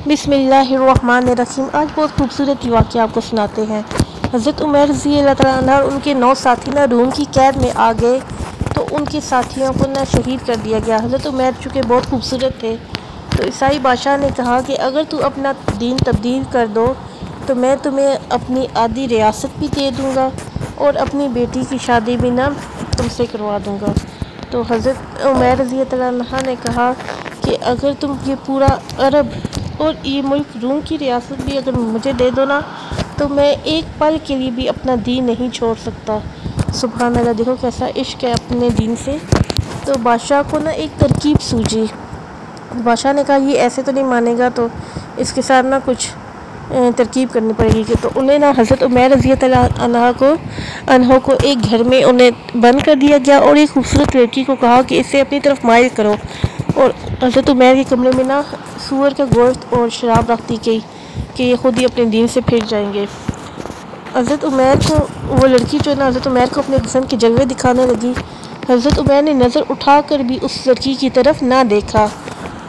बिस्मिल्लाहिर्रहमानिर्रहीम। आज बहुत खूबसूरत वाक़या आपको सुनाते हैं। हज़रत उमर रज़ी अल्लाह तआला अन्हु और उनके 9 साथी ना रूम की कैद में आ गए तो उनके साथियों को ना शहीद कर दिया गया। हज़रत उमर चूँकि बहुत खूबसूरत थे तो ईसाई बादशाह ने कहा कि अगर तू अपना दीन तब्दील कर दो तो मैं तुम्हें अपनी आधी रियासत भी दे दूँगा और अपनी बेटी की शादी भी ना तुमसे करवा दूँगा। तो हज़रत उमर रज़ी अल्लाह अन्हु ने कहा कि अगर तुम ये पूरा अरब और ये मुल्क रूम की रियासत भी अगर मुझे दे दो ना तो मैं एक पल के लिए भी अपना दीन नहीं छोड़ सकता। सुभान अल्लाह, देखो कैसा इश्क है अपने दीन से। तो बादशाह को ना एक तरकीब सूझी। बादशाह ने कहा ये ऐसे तो नहीं मानेगा तो इसके साथ ना कुछ तरकीब करनी पड़ेगी। कि तो उन्हें ना हज़रत उमर रज़ी अल्लाह अन्हु को एक घर में उन्हें बंद कर दिया गया और एक खूबसूरत लड़की को कहा कि इसे अपनी तरफ माइल करो। और हज़रत उमर के कमरे में ना सूअर का गोश्त और शराब रख दी गई कि ये खुद ही अपने दीन से फिर जाएंगे। हज़रत उमर को वो लड़की जो है ना हज़रत उमर को अपने जिस्म के जलवे दिखाने लगी। हज़रत उमर ने नज़र उठाकर भी उस लड़की की तरफ ना देखा।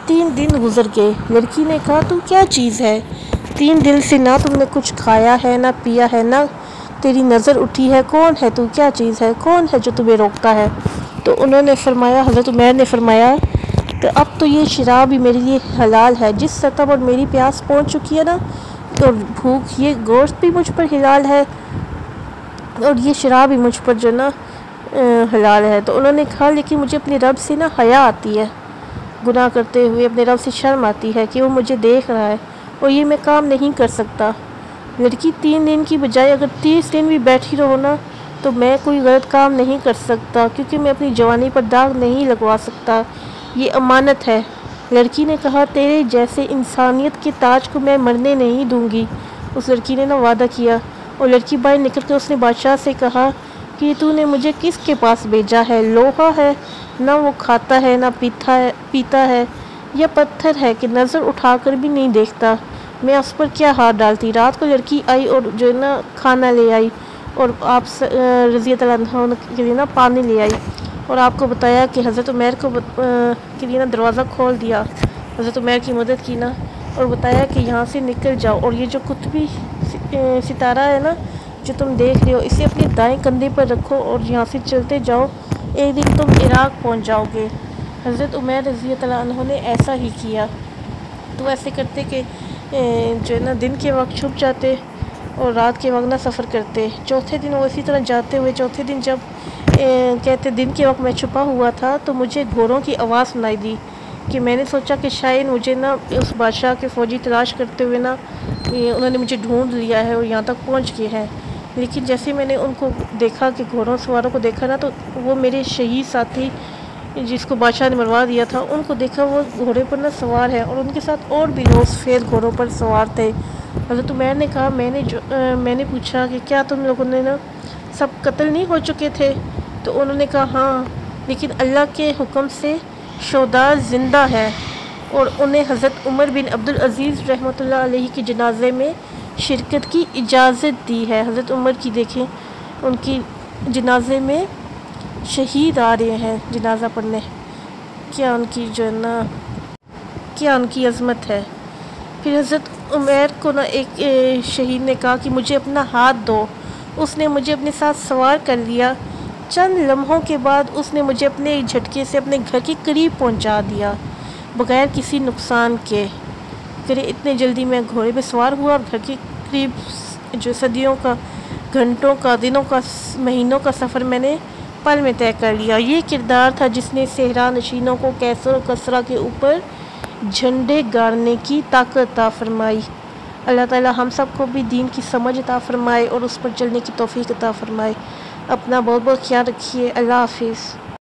3 दिन गुजर गए। लड़की ने कहा तुम क्या चीज़ है, 3 दिन से ना तुमने कुछ खाया है ना पिया है ना तेरी नज़र उठी है, कौन है तू, क्या चीज़ है, कौन है जो तुम्हें रोकता है। तो उन्होंने फरमाया, हज़रत उमर ने फरमाया कि अब तो ये शराब भी मेरे लिए हलाल है। जिस सतह पर मेरी प्यास पहुंच चुकी है ना तो भूख, ये गोश्त भी मुझ पर हलाल है और ये शराब भी मुझ पर जो ना हलाल है। तो उन्होंने कहा लेकिन मुझे अपने रब से ना हया आती है, गुनाह करते हुए अपने रब से शर्म आती है कि वो मुझे देख रहा है और ये मैं काम नहीं कर सकता। लड़की 3 दिन की बजाय अगर 30 दिन भी बैठी रहो ना तो मैं कोई गलत काम नहीं कर सकता क्योंकि मैं अपनी जवानी पर दाग नहीं लगवा सकता, ये अमानत है। लड़की ने कहा तेरे जैसे इंसानियत के ताज को मैं मरने नहीं दूंगी। उस लड़की ने ना वादा किया और लड़की बाहर निकल कर उसने बादशाह से कहा कि तूने मुझे किसके पास भेजा है, लोहा है ना वो खाता है ना पीता है या पत्थर है कि नज़र उठाकर भी नहीं देखता, मैं उस पर क्या हाथ डालती। रात को लड़की आई और जो है ना खाना ले आई और आप रज़ी अल्लाह अन्हु के लिए ना पानी ले आई और आपको बताया कि हज़रत उमर को के लिए ना दरवाज़ा खोल दिया। हज़रत उमर की मदद की ना और बताया कि यहाँ से निकल जाओ और ये जो कुतुबी सितारा है ना जो तुम देख रहे हो इसे अपने दाएं कंधे पर रखो और यहाँ से चलते जाओ, एक दिन तुम इराक़ पहुँच जाओगे। हज़रत उमर रज़ी अल्लाह अन्हु ने ऐसा ही किया। तो ऐसे करते कि जो है ना दिन के वक्त छुप जाते और रात के वक्त ना सफ़र करते। चौथे दिन वो इसी तरह जाते हुए चौथे दिन जब कहते दिन के वक्त मैं छुपा हुआ था तो मुझे घोड़ों की आवाज़ सुनाई दी कि मैंने सोचा कि शायद मुझे ना उस बादशाह के फ़ौजी तलाश करते हुए ना उन्होंने मुझे ढूंढ लिया है और यहाँ तक पहुँच गए हैं। लेकिन जैसे मैंने उनको देखा कि घोड़ों सवारों को देखा ना तो वो मेरे शहीद साथी जिसको बादशाह ने मरवा दिया था उनको देखा, वो घोड़े पर ना सवार है और उनके साथ और भी लोग सफ़ेद घोड़ों पर सवार थे। हज़रत उमर ने कहा मैंने पूछा कि क्या तुम लोगों ने ना सब कत्ल नहीं हो चुके थे। तो उन्होंने कहा हाँ, लेकिन अल्लाह के हुक्म से शोदा ज़िंदा है और उन्हें हज़रत उमर बिन अब्दुल अज़ीज़ रहमतुल्लाह अलैहि के जनाजे में शिरकत की इजाज़त दी है। हज़रत उमर की देखें, उनकी जनाजे में शहीद आ रहे हैं जनाजा पढ़ने, क्या उनकी जो है ना क्या उनकी अज़मत है। फिर हज़रत उमर को ना एक शहीद ने कहा कि मुझे अपना हाथ दो। उसने मुझे अपने साथ सवार कर लिया। चंद लम्हों के बाद उसने मुझे अपने एक झटके से अपने घर के करीब पहुंचा दिया बग़ैर किसी नुकसान के। फिर इतने जल्दी मैं घोड़े पे सवार हुआ और घर के करीब जो सदियों का, घंटों का, दिनों का, महीनों का सफ़र मैंने पल में तय कर लिया। ये किरदार था जिसने सहरा नशीनों को कैसर और कसरा के ऊपर झंडे गाड़ने की ताकत अता फरमाई। अल्लाह ताला हम सबको भी दीन की समझ अता फरमाए और उस पर चलने की तौफीक अता फरमाए। अपना बहुत बहुत ख्याल रखिए। अल्लाह हाफिज़।